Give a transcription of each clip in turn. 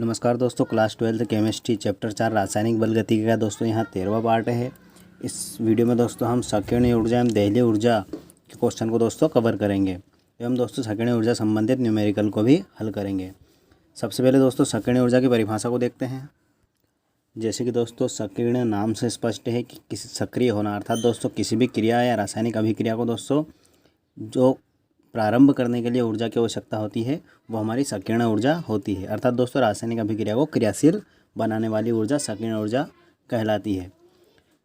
नमस्कार दोस्तों, class 12 chemistry chapter 4 रासायनिक बल गतिकी का दोस्तों यहाँ 13वां पार्ट है। इस वीडियो में दोस्तों हम संकीर्ण ऊर्जा एवं दहलीय ऊर्जा के क्वेश्चन को दोस्तों कवर करेंगे एवं दोस्तों संकीर्ण ऊर्जा संबंधित न्यूमेरिकल को भी हल करेंगे। सबसे पहले दोस्तों संकीर्ण ऊर्जा की परिभाषा को देखते हैं। जैसे कि दोस्तों संकीर्ण नाम से स्पष्ट है कि किसी सक्रिय होना, अर्थात दोस्तों किसी भी क्रिया या रासायनिक अभिक्रिया को दोस्तों जो प्रारंभ करने के लिए ऊर्जा की आवश्यकता होती है वो हमारी संकीर्ण ऊर्जा होती है। अर्थात दोस्तों रासायनिक अभिक्रिया को क्रियाशील बनाने वाली ऊर्जा संकीर्ण ऊर्जा कहलाती है।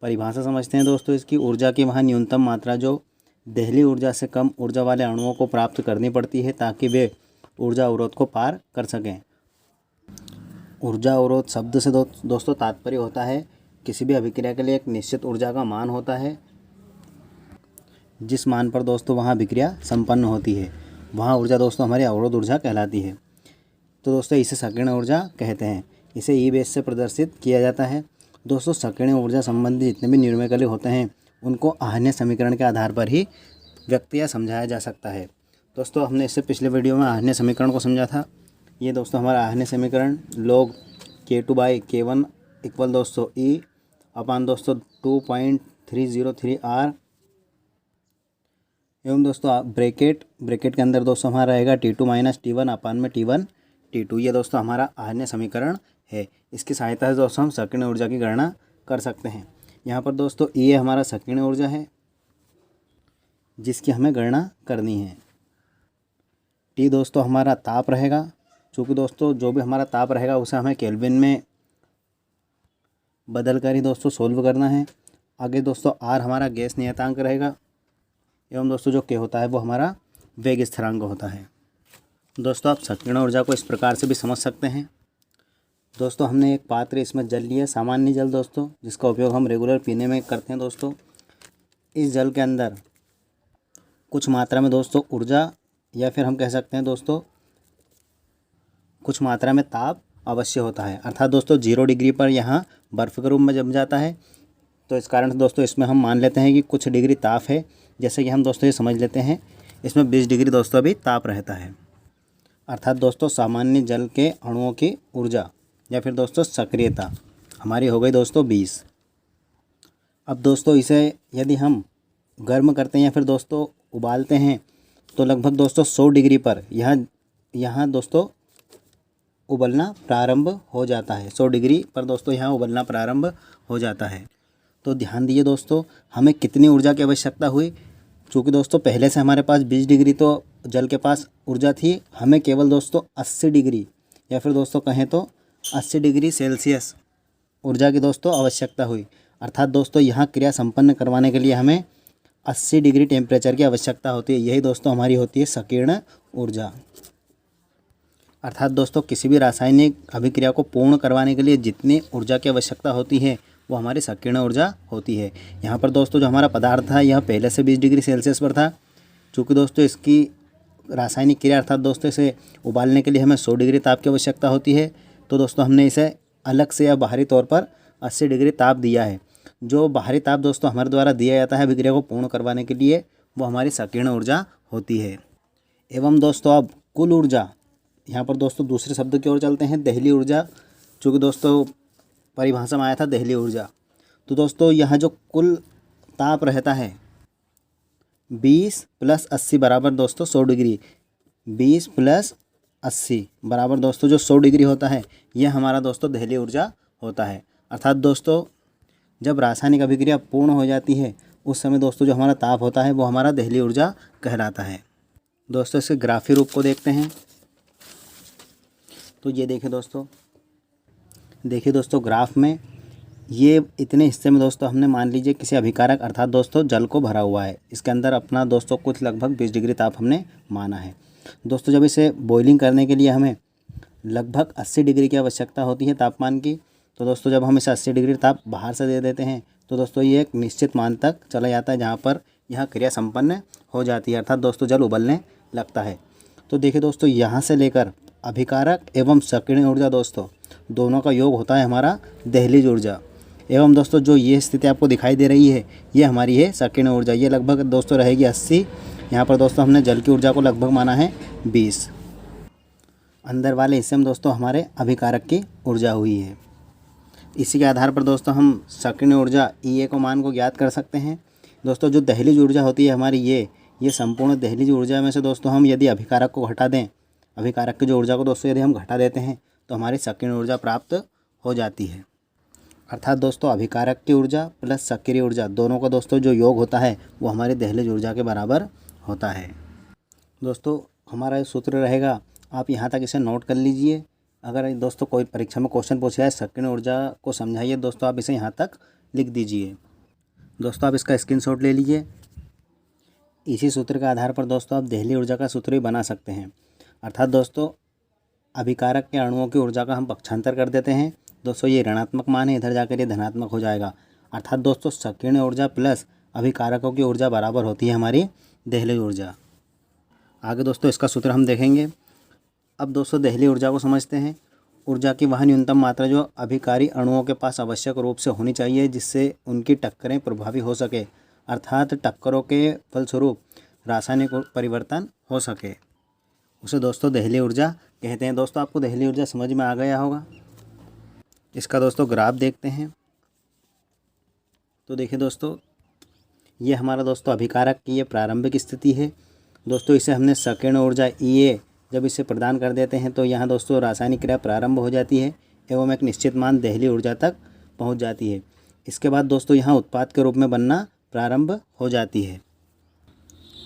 परिभाषा समझते हैं दोस्तों इसकी। ऊर्जा की वहाँ न्यूनतम मात्रा जो दहलीय ऊर्जा से कम ऊर्जा वाले अणुओं को प्राप्त करनी पड़ती है ताकि वे ऊर्जा अवरोध को पार कर सकें। ऊर्जा अवरोध शब्द से दोस्तों तात्पर्य होता है किसी भी अभिक्रिया के लिए एक निश्चित ऊर्जा का मान होता है, जिस मान पर दोस्तों वहाँ अभिक्रिया संपन्न होती है, वहाँ ऊर्जा दोस्तों हमारी अवरोध ऊर्जा कहलाती है। तो दोस्तों इसे संकीर्ण ऊर्जा कहते हैं। इसे ई बेस से प्रदर्शित किया जाता है। दोस्तों संकीर्ण ऊर्जा संबंधी जितने भी न्यूमेरिकल होते हैं उनको आहन्य समीकरण के आधार पर ही व्यक्त या समझाया जा सकता है। दोस्तों हमने इससे पिछले वीडियो में आहन्य समीकरण को समझा था। ये दोस्तों हमारा आहन्य समीकरण log K2/K1 इक्वल दोस्तों E अपान दोस्तों 2.303 R एवं दोस्तों ब्रैकेट के अंदर दोस्तों हमारा रहेगा T2 - T1 अपान में T1 T2। ये दोस्तों हमारा आहन्य समीकरण है। इसकी सहायता से दोस्तों हम संकीर्ण ऊर्जा की गणना कर सकते हैं। यहाँ पर दोस्तों ये हमारा संकीर्ण ऊर्जा है जिसकी हमें गणना करनी है। T दोस्तों हमारा ताप रहेगा, चूँकि दोस्तों जो भी हमारा ताप रहेगा उसे हमें केल्विन में बदल कर ही दोस्तों सोल्व करना है। आगे दोस्तों R हमारा गैस नियतांक रहेगा एवं दोस्तों जो K होता है वो हमारा वेग स्थिरांक होता है। दोस्तों आप संकीर्ण ऊर्जा को इस प्रकार से भी समझ सकते हैं। दोस्तों हमने एक पात्र इसमें जल लिया, सामान्य जल दोस्तों, जिसका उपयोग हम रेगुलर पीने में करते हैं। दोस्तों इस जल के अंदर कुछ मात्रा में दोस्तों ऊर्जा या फिर हम कह सकते हैं दोस्तों कुछ मात्रा में ताप अवश्य होता है। अर्थात दोस्तों 0 डिग्री पर यहाँ बर्फ़ के रूप में जम जाता है। तो इस कारण से दोस्तों इसमें हम मान लेते हैं कि कुछ डिग्री ताप है। जैसे कि हम दोस्तों ये समझ लेते हैं इसमें 20 डिग्री दोस्तों अभी ताप रहता है। अर्थात दोस्तों सामान्य जल के अणुओं की ऊर्जा या फिर दोस्तों सक्रियता हमारी हो गई दोस्तों 20। अब दोस्तों इसे यदि हम गर्म करते हैं या फिर दोस्तों उबालते हैं तो लगभग दोस्तों 100 डिग्री पर यहाँ दोस्तों उबलना प्रारंभ हो जाता है। 100 डिग्री पर दोस्तों यहाँ उबलना प्रारंभ हो जाता है। तो ध्यान दीजिए दोस्तों हमें कितनी ऊर्जा की आवश्यकता हुई। चूँकि दोस्तों पहले से हमारे पास 20 डिग्री तो जल के पास ऊर्जा थी, हमें केवल दोस्तों 80 डिग्री या फिर दोस्तों कहें तो 80 डिग्री सेल्सियस ऊर्जा की दोस्तों आवश्यकता हुई। अर्थात दोस्तों यहाँ क्रिया संपन्न करवाने के लिए हमें 80 डिग्री टेम्परेचर की आवश्यकता होती है। यही दोस्तों हमारी होती है संकीर्ण ऊर्जा। अर्थात दोस्तों किसी भी रासायनिक अभिक्रिया को पूर्ण करवाने के लिए जितनी ऊर्जा की आवश्यकता होती है वो हमारी संकीर्ण ऊर्जा होती है। यहाँ पर दोस्तों जो हमारा पदार्थ था यह पहले से 20 डिग्री सेल्सियस पर था। चूँकि दोस्तों इसकी रासायनिक क्रिया अर्थात दोस्तों इसे उबालने के लिए हमें 100 डिग्री ताप की आवश्यकता होती है। तो दोस्तों हमने इसे अलग से या बाहरी तौर पर 80 डिग्री ताप दिया है। जो बाहरी ताप दोस्तों हमारे द्वारा दिया जाता है अभिक्रिया को पूर्ण करवाने के लिए वो हमारी संकीर्ण ऊर्जा होती है। एवं दोस्तों अब कुल ऊर्जा, यहाँ पर दोस्तों दूसरे शब्द की ओर चलते हैं, दहलीय ऊर्जा। चूँकि दोस्तों परिभाषा में आया था दहलीय ऊर्जा, तो दोस्तों यहाँ जो कुल ताप रहता है 20 + 80 बराबर दोस्तों 100 डिग्री। 20 + 80 बराबर दोस्तों जो 100 डिग्री होता है यह हमारा दोस्तों दहलीय ऊर्जा होता है। अर्थात दोस्तों जब रासायनिक अभिक्रिया पूर्ण हो जाती है उस समय दोस्तों जो हमारा ताप होता है वो हमारा दहलीय ऊर्जा कहलाता है। दोस्तों इसके ग्राफीय रूप को देखते हैं। तो ये देखिए दोस्तों ग्राफ में ये इतने हिस्से में दोस्तों हमने मान लीजिए किसी अभिकारक अर्थात दोस्तों जल को भरा हुआ है। इसके अंदर अपना दोस्तों कुछ लगभग 20 डिग्री ताप हमने माना है। दोस्तों जब इसे बॉइलिंग करने के लिए हमें लगभग 80 डिग्री की आवश्यकता होती है तापमान की, तो दोस्तों जब हम इसे 80 डिग्री ताप बाहर से दे देते हैं तो दोस्तों ये एक निश्चित मान तक चला जाता है जहाँ पर यह क्रिया संपन्न हो जाती है। अर्थात दोस्तों जल उबलने लगता है। तो देखिए दोस्तों यहाँ से लेकर अभिकारक एवं संकीर्ण ऊर्जा दोस्तों दोनों का योग होता है हमारा दहलीज ऊर्जा। एवं दोस्तों जो ये स्थिति आपको दिखाई दे रही है ये हमारी है संकीर्ण ऊर्जा। ये लगभग दोस्तों रहेगी 80। यहाँ पर दोस्तों हमने जल की ऊर्जा को लगभग माना है 20। अंदर वाले हिस्से में दोस्तों हमारे अभिकारक की ऊर्जा हुई है। इसी के आधार पर दोस्तों हम सक्रिय ऊर्जा E को मान को ज्ञात कर सकते हैं। दोस्तों जो दहलीज ऊर्जा होती है हमारी ये संपूर्ण दहलीज ऊर्जा में से दोस्तों हम यदि अभिकारक को घटा दें, अभिकारक की जो ऊर्जा को दोस्तों यदि हम घटा देते हैं तो हमारी सक्रिय ऊर्जा प्राप्त हो जाती है। अर्थात दोस्तों अभिकारक की ऊर्जा प्लस सक्रिय ऊर्जा दोनों का दोस्तों जो योग होता है वो हमारी दहलीज ऊर्जा के बराबर होता है। दोस्तों हमारा सूत्र रहेगा, आप यहाँ तक इसे नोट कर लीजिए। अगर दोस्तों कोई परीक्षा में क्वेश्चन पूछा है सक्रिय ऊर्जा को समझाइए, दोस्तों आप इसे यहाँ तक लिख दीजिए। दोस्तों आप इसका स्क्रीनशॉट ले लीजिए। इसी सूत्र के आधार पर दोस्तों आप दहलीज ऊर्जा का सूत्र भी बना सकते हैं। अर्थात दोस्तों अभिकारक के अणुओं की ऊर्जा का हम पक्षांतर कर देते हैं। दोस्तों ये ऋणात्मक मान है, इधर जाकर ये धनात्मक हो जाएगा। अर्थात दोस्तों सक्रिय ऊर्जा प्लस अभिकारकों की ऊर्जा बराबर होती है हमारी दहलीज ऊर्जा। आगे दोस्तों इसका सूत्र हम देखेंगे। अब दोस्तों दहलीज ऊर्जा को समझते हैं। ऊर्जा की वह न्यूनतम मात्रा जो अभिकारी अणुओं के पास आवश्यक रूप से होनी चाहिए जिससे उनकी टक्करें प्रभावी हो सके, अर्थात टक्करों के फलस्वरूप रासायनिक परिवर्तन हो सके, उसे दोस्तों दहलीज ऊर्जा कहते हैं। दोस्तों आपको दहलीज ऊर्जा समझ में आ गया होगा। इसका दोस्तों ग्राफ देखते हैं। तो देखिए दोस्तों ये हमारा दोस्तों अभिकारक की ये प्रारंभिक स्थिति है। दोस्तों इसे हमने सक्रिय ऊर्जा E जब इसे प्रदान कर देते हैं तो यहाँ दोस्तों रासायनिक क्रिया प्रारंभ हो जाती है एवं एक निश्चित मान दहलीज ऊर्जा तक पहुँच जाती है। इसके बाद दोस्तों यहाँ उत्पाद के रूप में बनना प्रारंभ हो जाती है।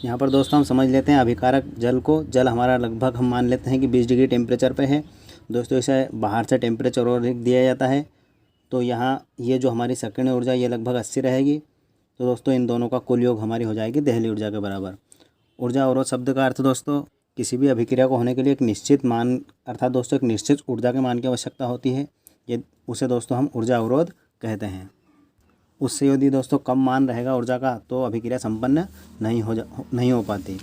यहाँ पर दोस्तों हम समझ लेते हैं अभिकारक जल को। जल हमारा लगभग हम मान लेते हैं कि 20 डिग्री टेम्परेचर पे है। दोस्तों इसे बाहर से टेम्परेचर और दिया जाता है तो यहाँ ये जो हमारी सक्रिय ऊर्जा ये लगभग 80 रहेगी। तो दोस्तों इन दोनों का कुल योग हमारी हो जाएगी दहलीज ऊर्जा के बराबर। ऊर्जा अवरोध शब्द का अर्थ दोस्तों किसी भी अभिक्रिया को होने के लिए एक निश्चित मान अर्थात दोस्तों एक निश्चित ऊर्जा के मान की आवश्यकता होती है। ये उसे दोस्तों हम ऊर्जा अवरोध कहते हैं। उससे यदि दोस्तों कम मान रहेगा ऊर्जा का तो अभिक्रिया संपन्न नहीं हो पाती।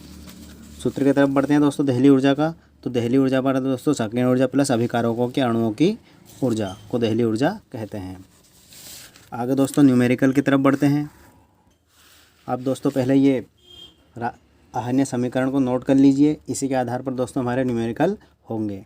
सूत्र की तरफ बढ़ते हैं दोस्तों दहलीज ऊर्जा का। तो दहलीज ऊर्जा पर दोस्तों सक्रिय ऊर्जा प्लस अभिकारकों के अणुओं की ऊर्जा को दहलीज ऊर्जा कहते हैं। आगे दोस्तों न्यूमेरिकल की तरफ बढ़ते हैं। आप दोस्तों पहले ये आहन्य समीकरण को नोट कर लीजिए। इसी के आधार पर दोस्तों हमारे न्यूमेरिकल होंगे।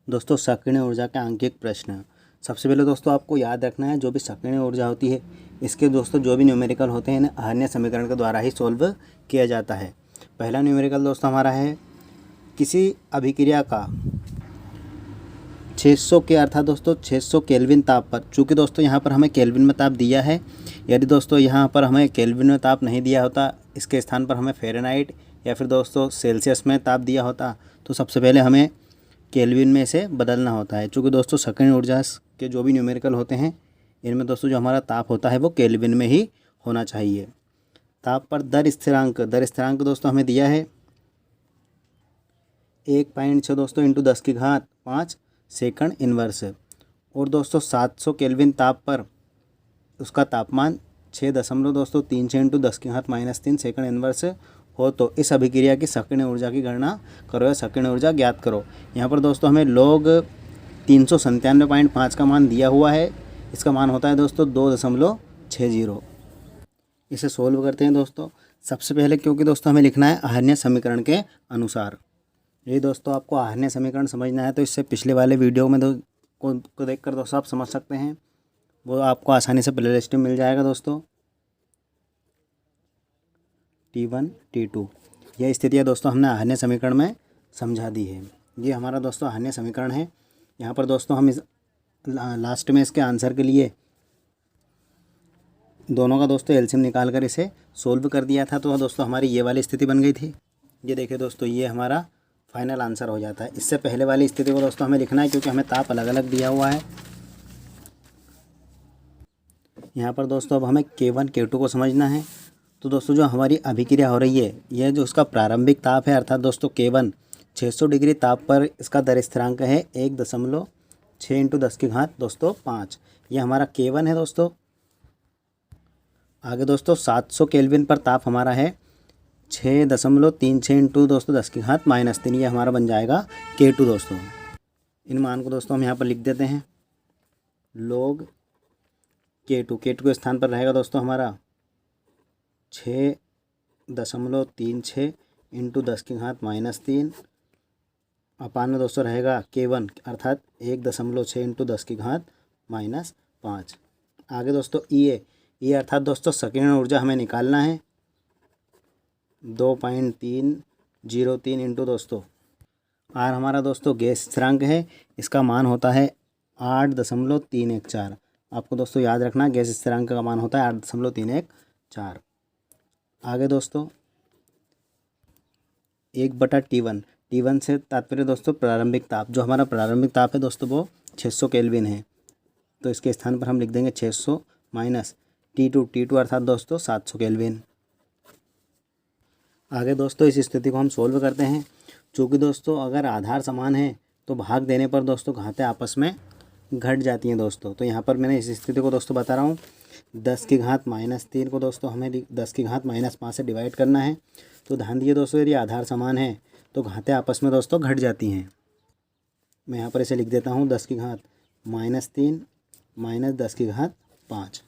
दोस्तों सक्रिय ऊर्जा के आंकिक प्रश्न। सबसे पहले दोस्तों आपको याद रखना है जो भी सक्रिय ऊर्जा होती है इसके दोस्तों जो भी न्यूमेरिकल होते हैं आहन्य समीकरण के द्वारा ही सॉल्व किया जाता है। पहला न्यूमेरिकल दोस्तों हमारा है किसी अभिक्रिया का 600 के अर्थात दोस्तों 600 केल्विन ताप पर, चूँकि दोस्तों यहाँ पर हमें केल्विन में ताप दिया है, यदि दोस्तों यहाँ पर हमें केल्विन में ताप नहीं दिया होता, इसके स्थान पर हमें फ़ारेनहाइट या फिर दोस्तों सेल्सियस में ताप दिया होता, तो सबसे पहले हमें केल्विन में से बदलना होता है। चूँकि दोस्तों सक्रिय ऊर्जा के जो भी न्यूमेरिकल होते हैं इनमें दोस्तों जो हमारा ताप होता है वो केल्विन में ही होना चाहिए। ताप पर दर स्थिरांक दोस्तों हमें दिया है 1.6 दोस्तों इंटू 10 की घात 5 सेकंड इन्वर्स। और दोस्तों 700 केल्विन ताप पर उसका तापमान 6.36 इंटू 10 की घात -3 सेकंड इन्वर्स हो तो इस अभिक्रिया की सक्रिय ऊर्जा की गणना करो या सक्रिय ऊर्जा ज्ञात करो। यहाँ पर दोस्तों हमें log 397.5 का मान दिया हुआ है। इसका मान होता है दोस्तों 2.60। इसे सोल्व करते हैं दोस्तों। सबसे पहले क्योंकि दोस्तों हमें लिखना है आहन्य समीकरण के अनुसार। ये दोस्तों आपको आहन्य समीकरण समझना है तो इससे पिछले वाले वीडियो में को देखकर दोस्तों आप समझ सकते हैं, वो आपको आसानी से प्लेलिस्ट में मिल जाएगा दोस्तों। T1 T2 यह स्थितियाँ दोस्तों हमने आहन्य समीकरण में समझा दी है। ये हमारा दोस्तों आहन्य समीकरण है। यहाँ पर दोस्तों हम इस लास्ट में इसके आंसर के लिए दोनों का दोस्तों एलसीएम निकाल कर इसे सोल्व कर दिया था, तो दोस्तों हमारी ये वाली स्थिति बन गई थी। ये देखिए दोस्तों ये हमारा फाइनल आंसर हो जाता है। इससे पहले वाली स्थिति को दोस्तों हमें लिखना है क्योंकि हमें ताप अलग अलग दिया हुआ है। यहाँ पर दोस्तों अब हमें K1 K2 को समझना है। तो दोस्तों जो हमारी अभिक्रिया हो रही है यह जो उसका प्रारंभिक ताप है अर्थात दोस्तों K1 600 डिग्री ताप पर इसका दर स्थिरांक है 1.6 इंटू 10 की घात दोस्तों 5। यह हमारा K1 है दोस्तों। आगे दोस्तों 700 केल्विन पर ताप हमारा है 6.36 इंटू दोस्तों 10 की घात -3। ये हमारा बन जाएगा K2 दोस्तों। इन मान को दोस्तों हम यहाँ पर लिख देते हैं। log K2 के स्थान पर रहेगा दोस्तों हमारा 6.36 इंटू 10 की घात -3 अपान में दोस्तों रहेगा K1 अर्थात 1.6 इंटू 10 की घात -5। आगे दोस्तों E अर्थात दोस्तों संकीर्ण ऊर्जा हमें निकालना है 2.303 इंटू दोस्तों R हमारा दोस्तों गैस स्थिरांक है, इसका मान होता है 8.314। आपको दोस्तों याद रखना गैस स्थिरांक का मान होता है 8.314। आगे दोस्तों 1/T1 T1 से तात्पर्य दोस्तों प्रारंभिक ताप। जो हमारा प्रारंभिक ताप है दोस्तों वो 600 केल्विन है, तो इसके स्थान पर हम लिख देंगे 600 माइनस T2 अर्थात दोस्तों 700 केल्विन। आगे दोस्तों इस स्थिति को हम सोल्व करते हैं। चूँकि दोस्तों अगर आधार समान है तो भाग देने पर दोस्तों घातें आपस में घट जाती हैं दोस्तों। तो यहाँ पर मैंने इस स्थिति को दोस्तों बता रहा हूँ 10 की घात -3 को दोस्तों हमें 10 की घात -5 से डिवाइड करना है। तो ध्यान दीजिए दोस्तों यदि आधार समान है तो घातें आपस में दोस्तों घट जाती हैं। मैं यहाँ पर इसे लिख देता हूँ 10 की घात -3 माइनस 10 की घात 5।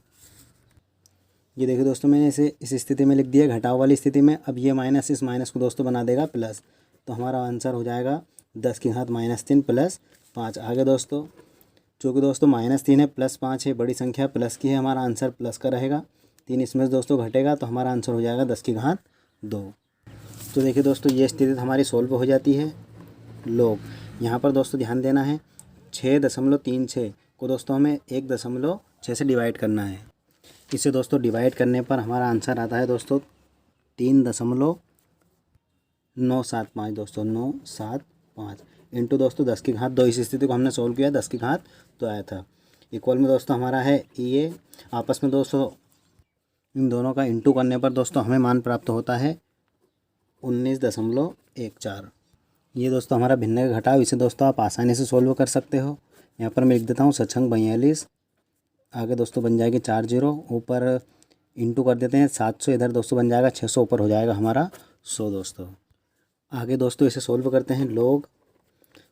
ये देखिए दोस्तों मैंने इसे इस स्थिति में लिख दिया घटाव वाली स्थिति में। अब ये माइनस इस माइनस को दोस्तों बना देगा प्लस, तो हमारा आंसर हो जाएगा 10 की घात -3 प्लस 5। आगे दोस्तों चूँकि दोस्तों -3 है प्लस 5 है, बड़ी संख्या प्लस की है, हमारा आंसर प्लस का रहेगा। 3 इसमें से दोस्तों घटेगा तो हमारा आंसर हो जाएगा 10 की घात 2। तो देखिए दोस्तों ये स्थिति हमारी सोल्व हो जाती है। लोग यहाँ पर दोस्तों ध्यान देना है 6.36 को दोस्तों हमें 1.6 से डिवाइड करना है। इसे दोस्तों डिवाइड करने पर हमारा आंसर आता है दोस्तों 3.975 दोस्तों 975 इंटू दोस्तों 10 की घात 2। इस स्थिति को हमने सोल्व किया 10 की घात 2 आया था। इक्वल में दोस्तों हमारा है ये आपस में दोस्तों इन दोनों का इंटू करने पर दोस्तों हमें मान प्राप्त होता है 19.14। ये दोस्तों हमारा भिन्न का घटाव, इसे दोस्तों आप आसानी से सोल्व कर सकते हो। यहाँ पर मैं लिख देता हूँ सक्षंग 42। आगे दोस्तों बन जाएगी 4 0, ऊपर इंटू कर देते हैं 700, इधर दोस्तों बन जाएगा 600, ऊपर हो जाएगा हमारा 100 दोस्तों। आगे दोस्तों इसे सोल्व करते हैं। लोग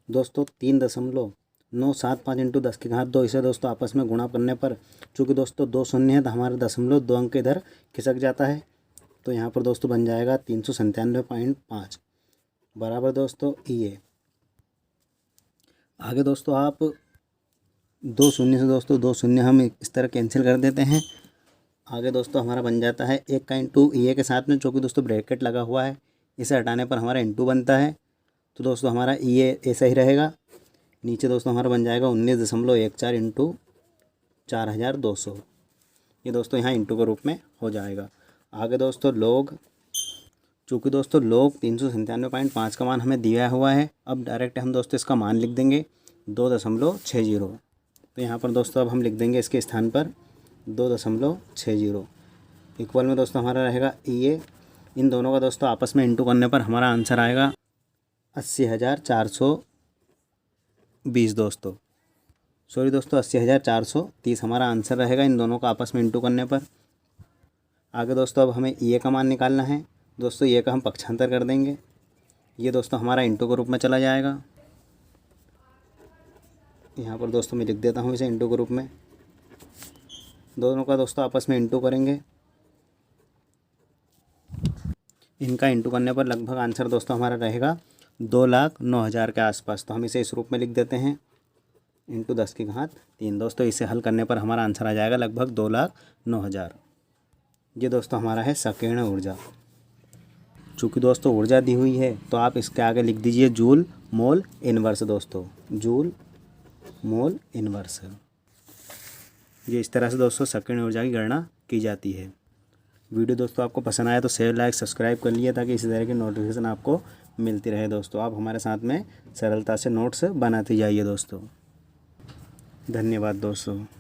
दोस्तों 3.975 इंटू 10 की घात 2। इसे दोस्तों आपस में गुणा करने पर चूँकि दोस्तों 2 शून्य है तो हमारा 2 अंक इधर खिसक जाता है, तो यहाँ पर दोस्तों बन जाएगा 397.5 बराबर दोस्तों ये। आगे दोस्तों आप 2 शून्य से दोस्तों 2 शून्य हम इस तरह कैंसिल कर देते हैं। आगे दोस्तों हमारा बन जाता है 1 का इंटू ये के साथ में चूँकि दोस्तों ब्रैकेट लगा हुआ है, इसे हटाने पर हमारा इंटू बनता है, तो दोस्तों हमारा ये ऐसा ही रहेगा। नीचे दोस्तों हमारा बन जाएगा 19.14 इंटू 4200। ये दोस्तों यहाँ इंटू के रूप में हो जाएगा। आगे दोस्तों लोग चूँकि दोस्तों लोग 397.5 का मान हमें दिया हुआ है, अब डायरेक्ट हम दोस्तों इसका मान लिख देंगे 2.60। तो यहाँ पर दोस्तों अब हम लिख देंगे इसके स्थान पर 2.60 इक्वल में दोस्तों हमारा रहेगा ये। इन दोनों का दोस्तों आपस में इंटू करने पर हमारा आंसर आएगा 80,420 दोस्तों। सॉरी दोस्तों 80,430 हमारा आंसर रहेगा इन दोनों का आपस में इंटू करने पर। आगे दोस्तों अब हमें ये का मान निकालना है दोस्तों। ये का हम पक्षांतर कर देंगे, ये दोस्तों हमारा इंटू के रूप में चला जाएगा। यहाँ पर दोस्तों मैं लिख देता हूँ इसे इंटू के रूप में। दोनों का दोस्तों आपस में इंटू करेंगे, इनका इंटू करने पर लगभग आंसर दोस्तों हमारा रहेगा 2,09,000 के आसपास। तो हम इसे इस रूप में लिख देते हैं इंटू 10 की घात 3 दोस्तों। इसे हल करने पर हमारा आंसर आ जाएगा लगभग 2,09,000। ये दोस्तों हमारा है संकीर्ण ऊर्जा। चूँकि दोस्तों ऊर्जा दी हुई है तो आप इसके आगे लिख दीजिए जूल मोल इनवर्स दोस्तों, जूल मोल इनवर्स। ये इस तरह से दोस्तों संकीर्ण ऊर्जा की गणना की जाती है। वीडियो दोस्तों आपको पसंद आया तो शेयर लाइक सब्सक्राइब कर लिए ताकि इसी तरह की नोटिफिकेशन आपको मिलती रहे दोस्तों। आप हमारे साथ में सरलता से नोट्स बनाते जाइए दोस्तों। धन्यवाद दोस्तों।